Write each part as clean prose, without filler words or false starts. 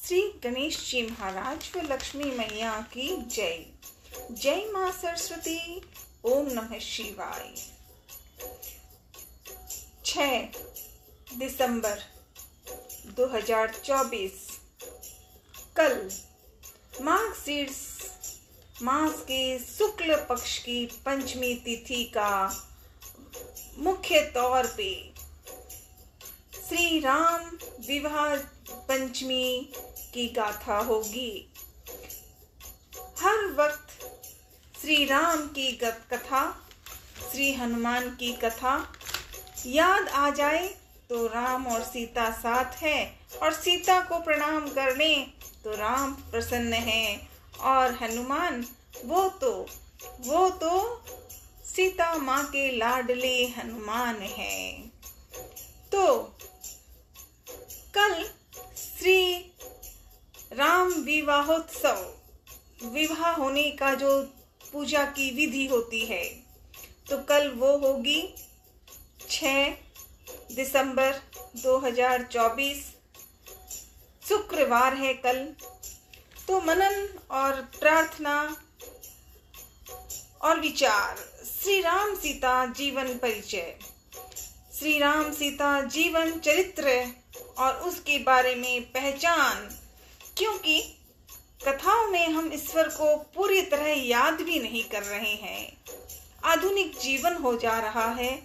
श्री गणेश जी महाराज व लक्ष्मी मैया की जय। जय माँ सरस्वती। ओम नमः शिवाय। 6 दिसंबर 2024 कल मार्गशीर्ष मास के शुक्ल पक्ष की पंचमी तिथि का मुख्य तौर पे श्री राम विवाह पंचमी की गाथा होगी। हर वक्त श्री राम की कथा, श्री हनुमान की कथा याद आ जाए तो राम और सीता साथ है, और सीता को प्रणाम करने तो राम प्रसन्न है, और हनुमान वो तो सीता माँ के लाडले हनुमान हैं। तो कल श्री राम विवाहोत्सव, विवाह होने का जो पूजा की विधि होती है, तो कल वो होगी 6 दिसंबर 2024 शुक्रवार है कल। तो मनन और प्रार्थना और विचार। श्री राम सीता जीवन परिचय। श्री राम सीता जीवन चरित्र और उसके बारे में पहचान, क्योंकि कथाओं में हम ईश्वर को पूरी तरह याद भी नहीं कर रहे हैं। आधुनिक जीवन हो जा रहा है,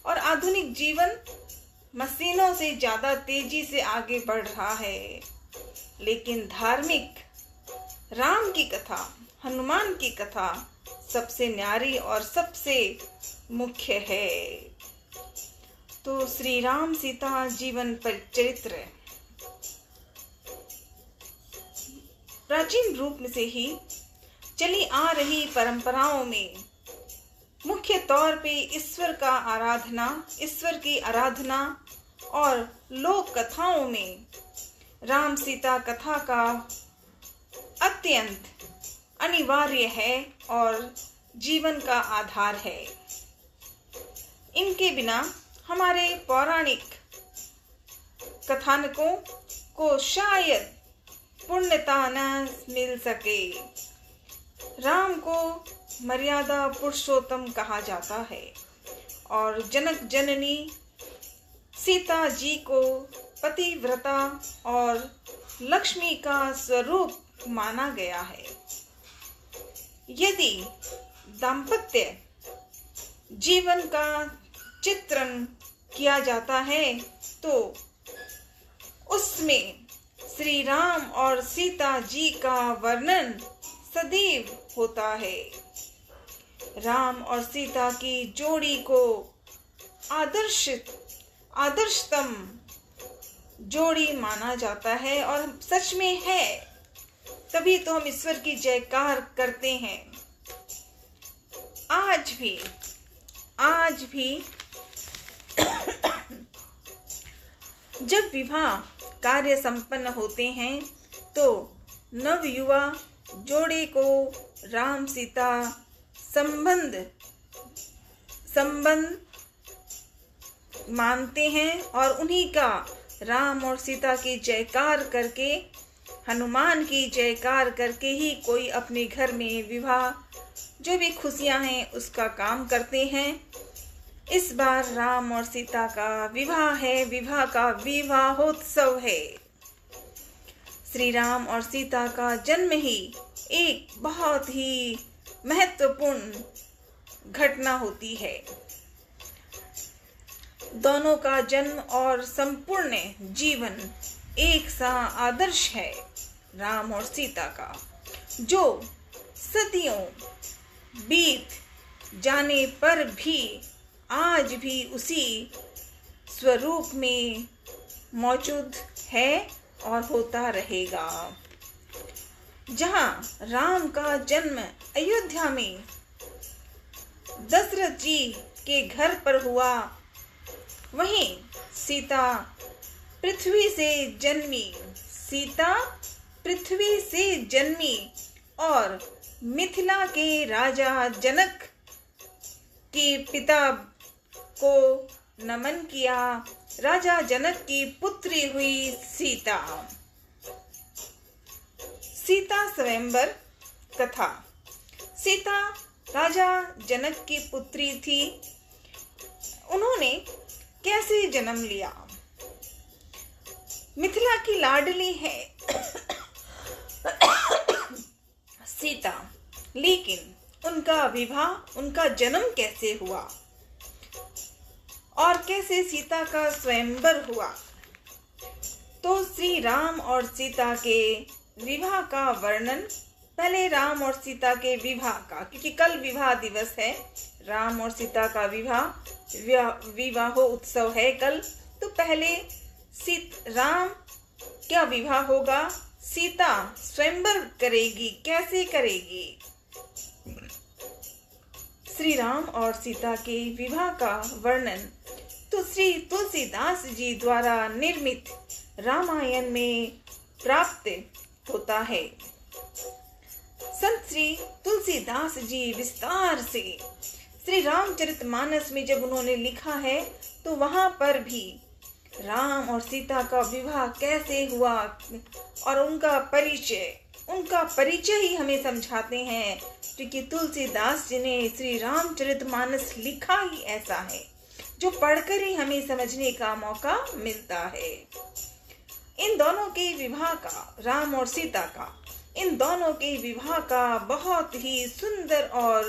और आधुनिक जीवन मशीनों से ज्यादा तेजी से आगे बढ़ रहा है, लेकिन धार्मिक राम की कथा, हनुमान की कथा सबसे न्यारी और सबसे मुख्य है। तो श्री राम सीता जीवन चरित्र प्राचीन रूप में से ही चली आ रही परंपराओं में मुख्य तौर पे ईश्वर की आराधना और लोक कथाओं में राम सीता कथा का अत्यंत अनिवार्य है और जीवन का आधार है। इनके बिना हमारे पौराणिक कथानकों को शायद पूर्णता न मिल सके। राम को मर्यादा पुरुषोत्तम कहा जाता है, और जनक जननी सीता जी को पतिव्रता और लक्ष्मी का स्वरूप माना गया है। यदि दाम्पत्य जीवन का चित्रण किया जाता है तो उसमें श्री राम और सीता जी का वर्णन सदैव होता है। राम और सीता की जोड़ी को आदर्शतम जोड़ी माना जाता है, और सच में है, तभी तो हम ईश्वर की जयकार करते हैं। आज भी जब विवाह कार्य संपन्न होते हैं तो नवयुवा जोड़े को राम सीता संबंध मानते हैं, और उन्हीं का राम और सीता की जयकार करके, हनुमान की जयकार करके ही कोई अपने घर में विवाह, जो भी खुशियां हैं उसका काम करते हैं। इस बार राम और सीता का विवाह है, विवाह का विवाहोत्सव है। श्री राम और सीता का जन्म ही एक बहुत ही महत्वपूर्ण घटना होती है। दोनों का जन्म और संपूर्ण जीवन एक सा आदर्श है राम और सीता का, जो सदियों बीत जाने पर भी आज भी उसी स्वरूप में मौजूद है और होता रहेगा। जहाँ राम का जन्म अयोध्या में दशरथ जी के घर पर हुआ, वहीं सीता पृथ्वी से जन्मी और मिथिला के राजा जनक के पिता को नमन किया। राजा जनक की पुत्री हुई सीता। स्वयंवर कथा। सीता राजा जनक की पुत्री थी। उन्होंने कैसे जन्म लिया? मिथिला की लाडली है सीता, लेकिन उनका विवाह, उनका जन्म कैसे हुआ और कैसे सीता का स्वयंवर हुआ? तो श्री राम और सीता के विवाह का वर्णन, पहले राम और सीता के विवाह का, क्योंकि कल विवाह दिवस है, राम और सीता का विवाह उत्सव है कल। तो पहले राम क्या विवाह होगा, सीता स्वयंवर करेगी, कैसे करेगी? श्री राम और सीता के विवाह का वर्णन तो श्री तुलसीदास जी द्वारा निर्मित रामायण में प्राप्त होता है। संत श्री तुलसीदास जी विस्तार से श्री रामचरितमानस में जब उन्होंने लिखा है, तो वहां पर भी राम और सीता का विवाह कैसे हुआ और उनका परिचय ही हमें समझाते हैं, क्योंकि तुलसीदास जी ने श्री रामचरितमानस लिखा ही ऐसा है जो पढ़कर ही हमें समझने का मौका मिलता है। इन दोनों के विवाह का, राम और सीता का, इन दोनों के विवाह का बहुत ही सुंदर और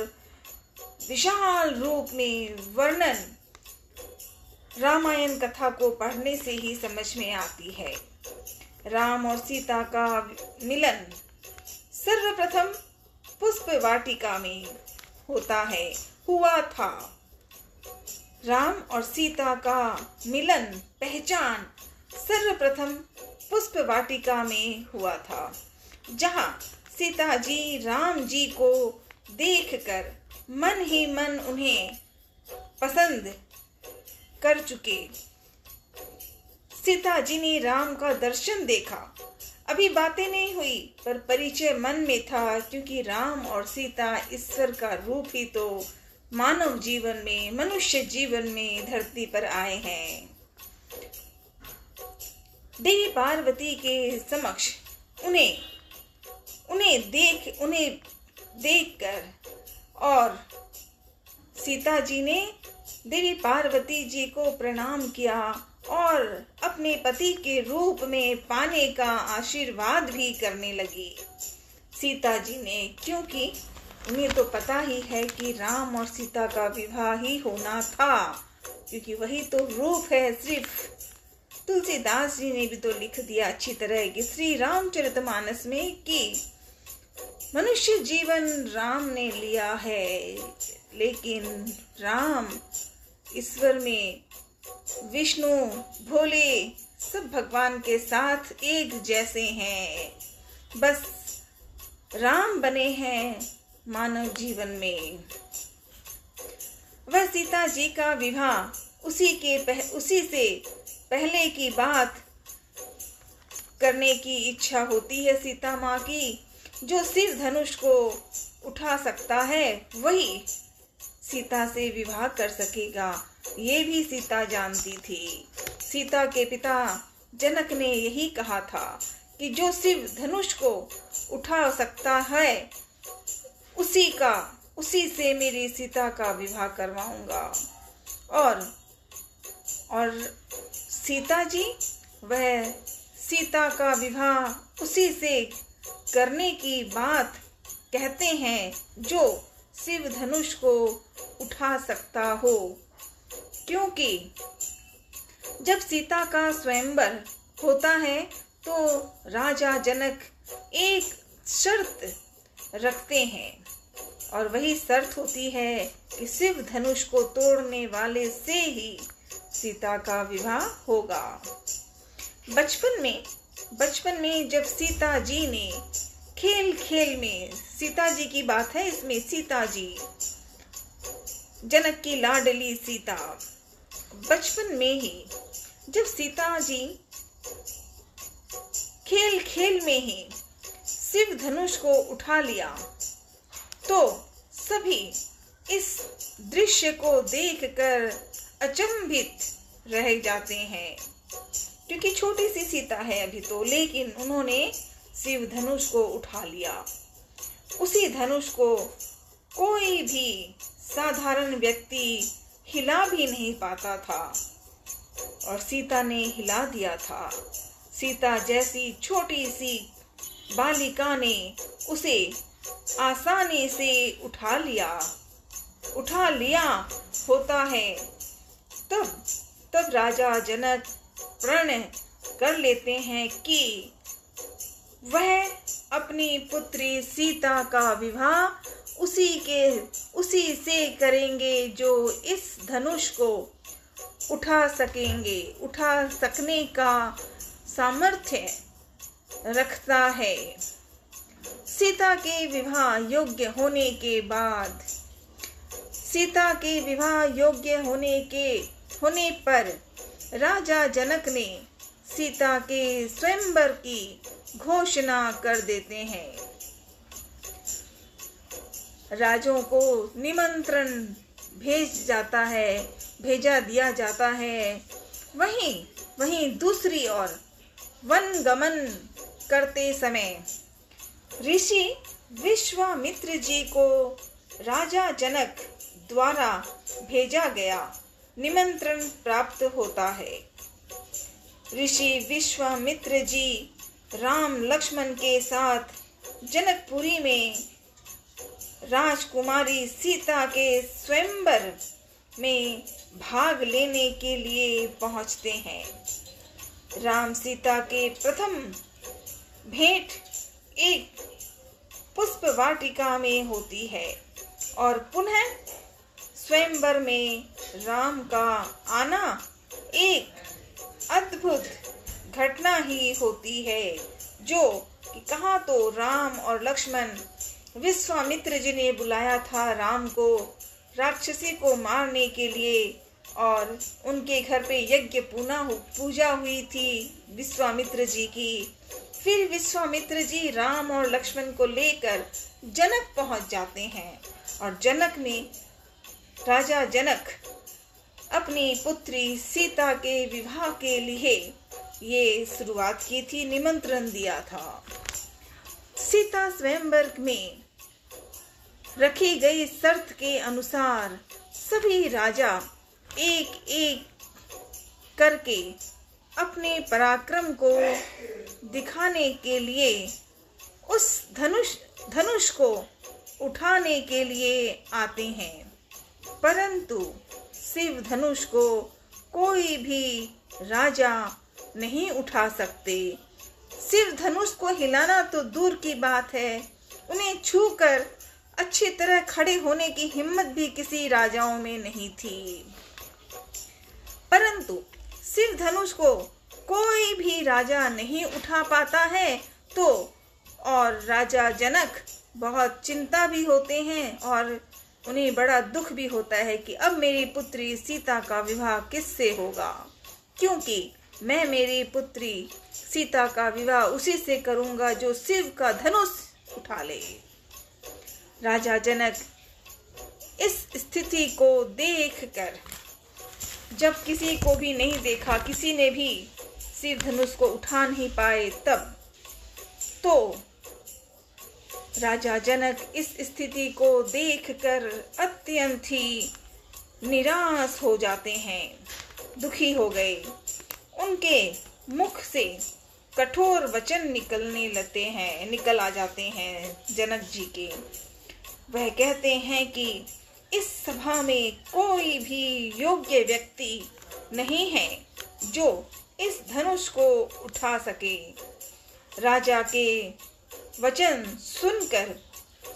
विशाल रूप में वर्णन रामायण कथा को पढ़ने से ही समझ में आती है। राम और सीता का मिलन सर्वप्रथम पुष्प वाटिका में हुआ था। राम और सीता का मिलन, पहचान सर्वप्रथम पुष्प वाटिका में हुआ था, जहां सीता जी राम जी को देखकर मन ही मन उन्हें पसंद कर चुके। सीता जी ने राम का दर्शन देखा, अभी बातें नहीं हुई पर परिचय मन में था, क्योंकि राम और सीता ईश्वर का रूप ही तो मानव जीवन में, मनुष्य जीवन में धरती पर आए हैं। देवी पार्वती के समक्ष उन्हें देखकर और सीता जी ने देवी पार्वती जी को प्रणाम किया और अपने पति के रूप में पाने का आशीर्वाद भी करने लगी सीता जी ने, क्योंकि उन्हें तो पता ही है कि राम और सीता का विवाह ही होना था, क्योंकि वही तो रूप है। सिर्फ तुलसीदास जी ने भी तो लिख दिया अच्छी तरह कि श्री रामचरितमानस में कि मनुष्य जीवन राम ने लिया है, लेकिन राम ईश्वर में विष्णु, भोले सब भगवान के साथ एक जैसे हैं। बस राम बने हैं मानव जीवन में। वह सीता जी का विवाह उसी से पहले की बात करने की इच्छा होती है सीता माँ की। जो शिव धनुष को उठा सकता है वही सीता से विवाह कर सकेगा, ये भी सीता जानती थी। सीता के पिता जनक ने यही कहा था कि जो शिव धनुष को उठा सकता है उसी से मेरी सीता का विवाह करवाऊंगा। और सीता जी, वह सीता का विवाह उसी से करने की बात कहते हैं जो शिव धनुष को उठा सकता हो, क्योंकि जब सीता का स्वयंवर होता है तो राजा जनक एक शर्त रखते हैं, और वही शर्त होती है कि शिव धनुष को तोड़ने वाले से ही सीता का विवाह होगा। बचपन में जब सीता जी ने खेल में, सीता जी की बात है इसमें, सीता जी जनक की लाडली सीता, बचपन में ही जब सीता जी खेल में ही शिव धनुष को उठा लिया तो सभी इस दृश्य को देखकर अचंभित रह जाते हैं, क्योंकि छोटी सी सीता है अभी तो, लेकिन उन्होंने शिव धनुष को उठा लिया। उसी धनुष को कोई भी साधारण व्यक्ति हिला भी नहीं पाता था और सीता ने हिला दिया था। सीता जैसी छोटी सी बालिका ने उसे आसानी से उठा लिया होता है। तब राजा जनक प्रण कर लेते हैं कि वह अपनी पुत्री सीता का विवाह उसी से करेंगे जो इस धनुष को उठा सकने का सामर्थ्य रखता है। सीता के विवाह योग्य होने पर राजा जनक ने सीता के स्वयंवर की घोषणा कर देते हैं। राजों को निमंत्रण भेजा दिया जाता है। वहीं दूसरी ओर वन गमन करते समय ऋषि विश्वामित्र जी को राजा जनक द्वारा भेजा गया निमंत्रण प्राप्त होता है। ऋषि विश्वामित्र जी राम लक्ष्मण के साथ जनकपुरी में राजकुमारी सीता के स्वयंवर में भाग लेने के लिए पहुंचते हैं। राम सीता के प्रथम भेंट एक पुष्प वाटिका में होती है और पुनः स्वयंवर में राम का आना एक अद्भुत घटना ही होती है, जो कि कहाँ तो राम और लक्ष्मण विश्वामित्र जी ने बुलाया था राम को राक्षसी को मारने के लिए और उनके घर पे यज्ञ पूजा हुई थी विश्वामित्र जी की। फिर विश्वामित्र जी राम और लक्ष्मण को लेकर जनक पहुंच जाते हैं और राजा जनक अपनी पुत्री सीता के विवाह के लिए ये शुरुआत की थी, निमंत्रण दिया था। सीता स्वयंवर में रखी गई शर्त के अनुसार सभी राजा एक एक करके अपने पराक्रम को दिखाने के लिए उस धनुष को उठाने के लिए आते हैं, परंतु शिव धनुष को कोई भी राजा नहीं उठा सकते। शिव धनुष को हिलाना तो दूर की बात है, उन्हें छूकर अच्छी तरह खड़े होने की हिम्मत भी किसी राजाओं में नहीं थी। परंतु शिव धनुष को कोई भी राजा नहीं उठा पाता है तो और राजा जनक बहुत चिंता भी होते हैं और उन्हें बड़ा दुख भी होता है कि अब मेरी पुत्री सीता का विवाह किससे होगा, क्योंकि मैं मेरी पुत्री सीता का विवाह उसी से करूंगा जो शिव का धनुष उठा ले। राजा जनक इस स्थिति को देखकर जब किसी को भी नहीं देखा, किसी ने भी शिव धनुष को उठा नहीं पाए, तब तो राजा जनक इस स्थिति को देखकर अत्यंत ही निराश हो जाते हैं, दुखी हो गए। उनके मुख से कठोर वचन निकल आ जाते हैं जनक जी के। वह कहते हैं कि इस सभा में कोई भी योग्य व्यक्ति नहीं है जो इस धनुष को उठा सके। राजा के वचन सुनकर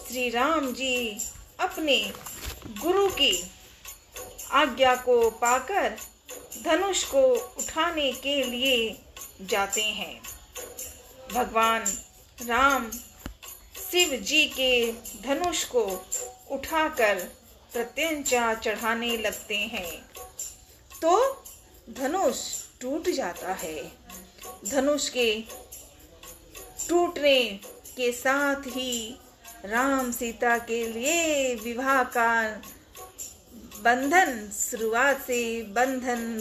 श्री राम जी अपने गुरु की आज्ञा को पाकर धनुष को उठाने के लिए जाते हैं। भगवान राम शिव जी के धनुष को उठाकर प्रत्यंचा चढ़ाने लगते हैं तो धनुष टूट जाता है। धनुष के टूटने के साथ ही राम सीता के लिए विवाह का बंधन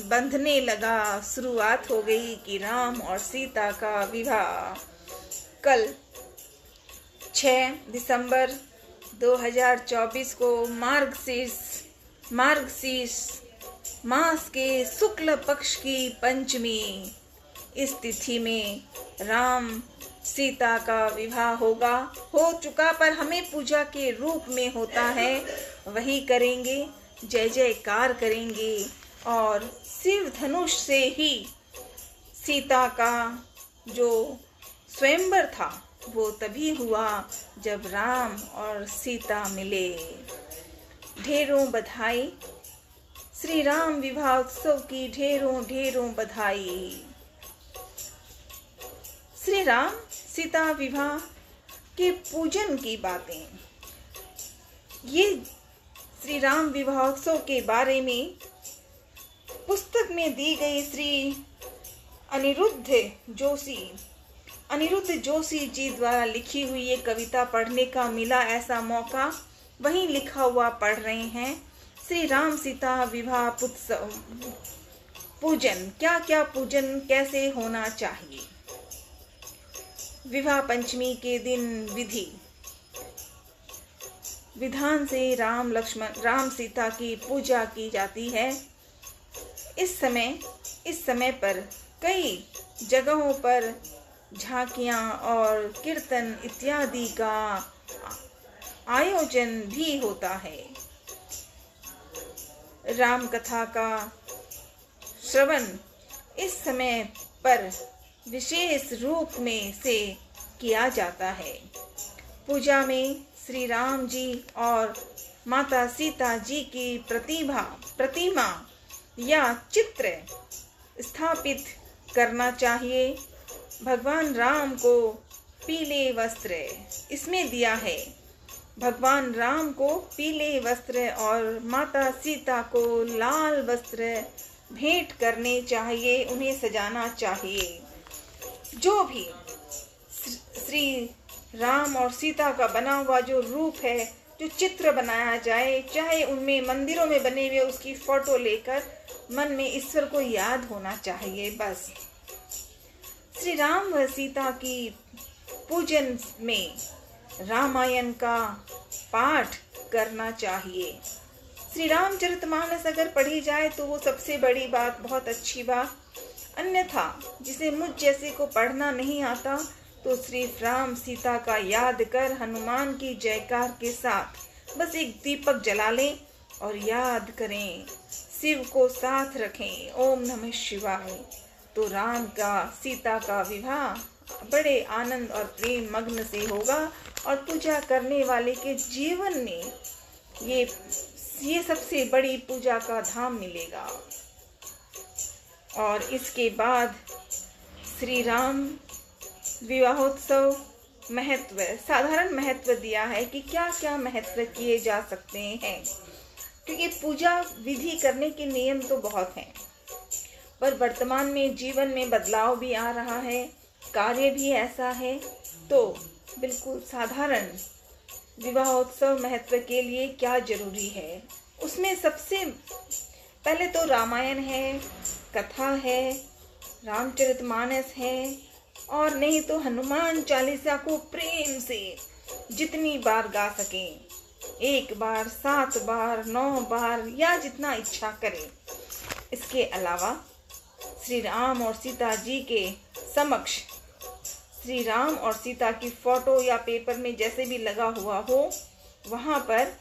बंधने लगा। शुरुआत हो गई कि राम और सीता का विवाह कल 6 दिसंबर 2024 को मार्गशीर्ष मास के शुक्ल पक्ष की पंचमी इस तिथि में राम सीता का विवाह हो चुका, पर हमें पूजा के रूप में होता है, वही करेंगे, जय जयकार करेंगे। और शिव धनुष से ही सीता का जो स्वयंवर था वो तभी हुआ जब राम और सीता मिले। ढेरों बधाई, श्री राम विवाह उत्सव की ढेरों ढेरों बधाई। श्री राम सीता विवाह के पूजन की बातें, ये श्री राम विवाहोत्सव के बारे में पुस्तक में दी गई श्री अनिरुद्ध जोशी जी द्वारा लिखी हुई ये कविता पढ़ने का मिला ऐसा मौका, वहीं लिखा हुआ पढ़ रहे हैं। श्री राम सीता विवाह उत्सव पूजन, क्या क्या पूजन कैसे होना चाहिए। विवाह पंचमी के दिन विधान से राम सीता की पूजा की जाती है। इस समय पर कई जगहों पर झांकियां और कीर्तन इत्यादि का आयोजन भी होता है। राम कथा का श्रवण इस समय पर विशेष रूप में से किया जाता है। पूजा में श्री राम जी और माता सीता जी की प्रतिमा या चित्र स्थापित करना चाहिए। भगवान राम को पीले वस्त्र इसमें दिया है। भगवान राम को पीले वस्त्र और माता सीता को लाल वस्त्र भेंट करने चाहिए, उन्हें सजाना चाहिए। जो भी श्री राम और सीता का बना हुआ जो रूप है, जो चित्र बनाया जाए, चाहे उनमें मंदिरों में बने हुए उसकी फोटो लेकर मन में ईश्वर को याद होना चाहिए। बस श्री राम व सीता की पूजन में रामायण का पाठ करना चाहिए। श्री रामचरितमानस अगर पढ़ी जाए तो वो सबसे बड़ी बात, बहुत अच्छी बात। अन्यथा जिसे मुझ जैसे को पढ़ना नहीं आता तो श्री राम सीता का याद कर हनुमान की जयकार के साथ बस एक दीपक जला लें और याद करें, शिव को साथ रखें, ओम नमः शिवाय। तो राम का सीता का विवाह बड़े आनंद और प्रेम मग्न से होगा और पूजा करने वाले के जीवन में ये सबसे बड़ी पूजा का धाम मिलेगा। और इसके बाद श्री राम विवाहोत्सव महत्व, साधारण महत्व दिया है कि क्या क्या महत्व किए जा सकते हैं, क्योंकि पूजा विधि करने के नियम तो बहुत हैं, पर वर्तमान में जीवन में बदलाव भी आ रहा है, कार्य भी ऐसा है, तो बिल्कुल साधारण विवाहोत्सव महत्व के लिए क्या जरूरी है। उसमें सबसे पहले तो रामायण है, कथा है, रामचरितमानस है, और नहीं तो हनुमान चालीसा को प्रेम से जितनी बार गा सकें, 1 बार, 7 बार, 9 बार या जितना इच्छा करें। इसके अलावा श्री राम और सीता जी के समक्ष श्री राम और सीता की फोटो या पेपर में जैसे भी लगा हुआ हो, वहाँ पर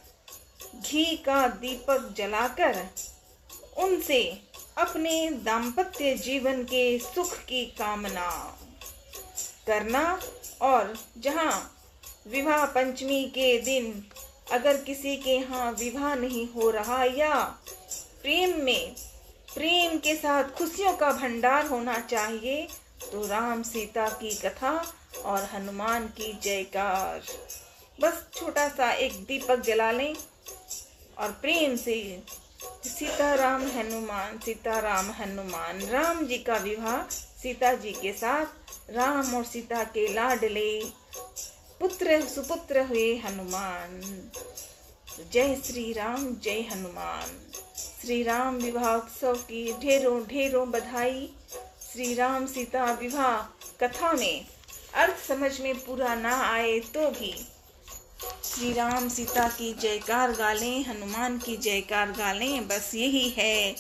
घी का दीपक जलाकर उनसे अपने दाम्पत्य जीवन के सुख की कामना करना। और जहाँ विवाह पंचमी के दिन अगर किसी के यहाँ विवाह नहीं हो रहा या प्रेम के साथ खुशियों का भंडार होना चाहिए, तो राम सीता की कथा और हनुमान की जयकार, बस छोटा सा एक दीपक जला लें और प्रेम से सीताराम हनुमान, सीताराम हनुमान। राम जी का विवाह सीता जी के साथ राम और सीता के लाडले पुत्र सुपुत्र हुए हनुमान। जय श्री राम, जय हनुमान। श्री राम विवाह उत्सव की ढेरों ढेरों बधाई। श्री राम सीता विवाह कथा में अर्थ समझ में पूरा ना आए तो भी श्री राम सीता की जयकार गा लें, हनुमान की जयकार गा लें। बस यही है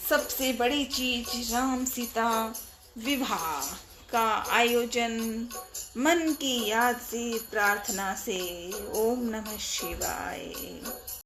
सबसे बड़ी चीज, राम सीता विवाह का आयोजन मन की याद से, प्रार्थना से। ओम नमः शिवाय।